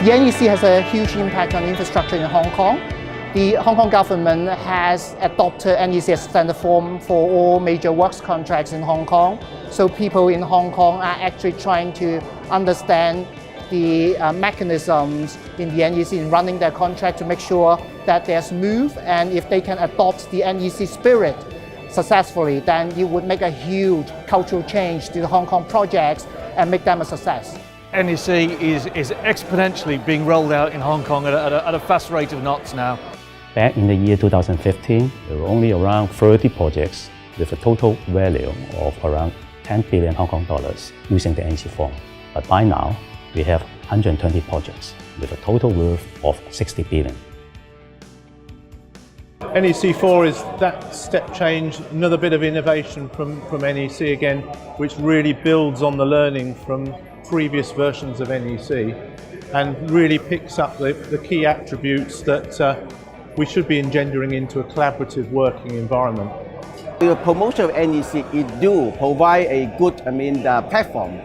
The NEC has a huge impact on infrastructure in Hong Kong. The Hong Kong government has adopted NEC as standard form for all major works contracts in Hong Kong. So people in Hong Kong are actually trying to understand the mechanisms in the NEC in running their contract to make sure that they're smooth, and if they can adopt the NEC spirit successfully, then it would make a huge cultural change to the Hong Kong projects and make them a success. NEC is exponentially being rolled out in Hong Kong at a fast rate of knots now. Back in the year 2015, there were only around 30 projects with a total value of around 10 billion Hong Kong dollars using the NEC4. But by now, we have 120 projects with a total worth of 60 billion. NEC4 is that step change, another bit of innovation from NEC again, which really builds on the learning from previous versions of NEC and really picks up the key attributes that we should be engendering into a collaborative working environment. The promotion of NEC, it do provide a good platform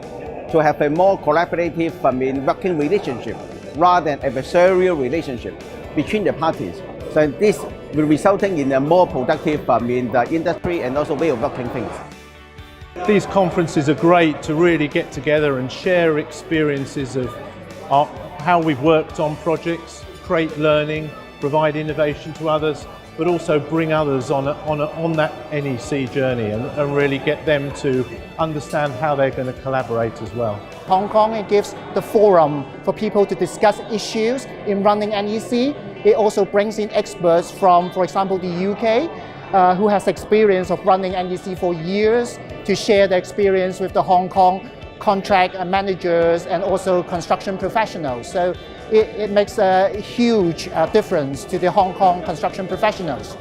to have a more collaborative working relationship rather than adversarial relationship between the parties. So this will resulting in a more productive the industry and also way of working things. These conferences are great to really get together and share experiences of how we've worked on projects, create learning, provide innovation to others, but also bring others on that NEC journey and really get them to understand how they're going to collaborate as well. Hong Kong, it gives the forum for people to discuss issues in running NEC. It also brings in experts from, for example, the UK, who has experience of running NEC for years, to share their experience with the Hong Kong contract managers and also construction professionals. So it makes a huge difference to the Hong Kong construction professionals.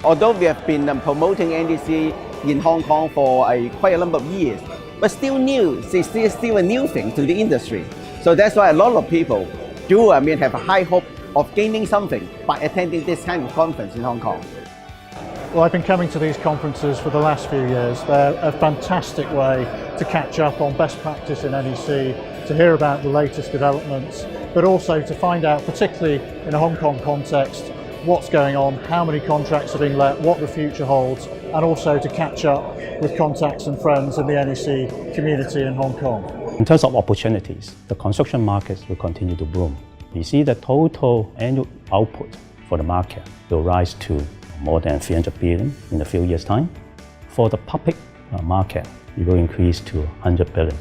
Although we have been promoting NEC in Hong Kong for quite a number of years, but still new, it's still a new thing to the industry. So that's why a lot of people do have a high hope of gaining something by attending this kind of conference in Hong Kong. Well, I've been coming to these conferences for the last few years. They're a fantastic way to catch up on best practice in NEC, to hear about the latest developments, but also to find out, particularly in a Hong Kong context, what's going on, how many contracts are being let, what the future holds, and also to catch up with contacts and friends in the NEC community in Hong Kong. In terms of opportunities, the construction markets will continue to boom. We see the total annual output for the market will rise to more than 300 billion in a few years' time. For the public market, it will increase to 100 billion.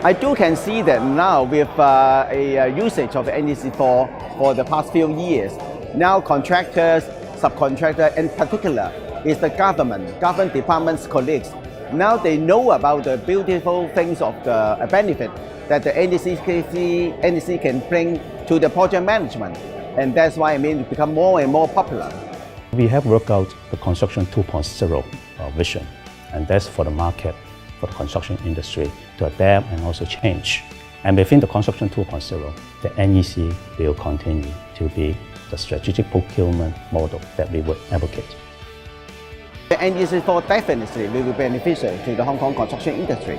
I can see that now with a usage of NEC4 for the past few years, now contractors, subcontractors, in particular, is the government department's colleagues. Now they know about the beautiful things of the benefit that the NEC can bring to the project management. And that's why it become more and more popular. We have worked out the Construction 2.0 vision, and that's for the market, for the construction industry to adapt and also change. And within the Construction 2.0, the NEC will continue to be the strategic procurement model that we would advocate. The NEC4 definitely will be beneficial to the Hong Kong construction industry.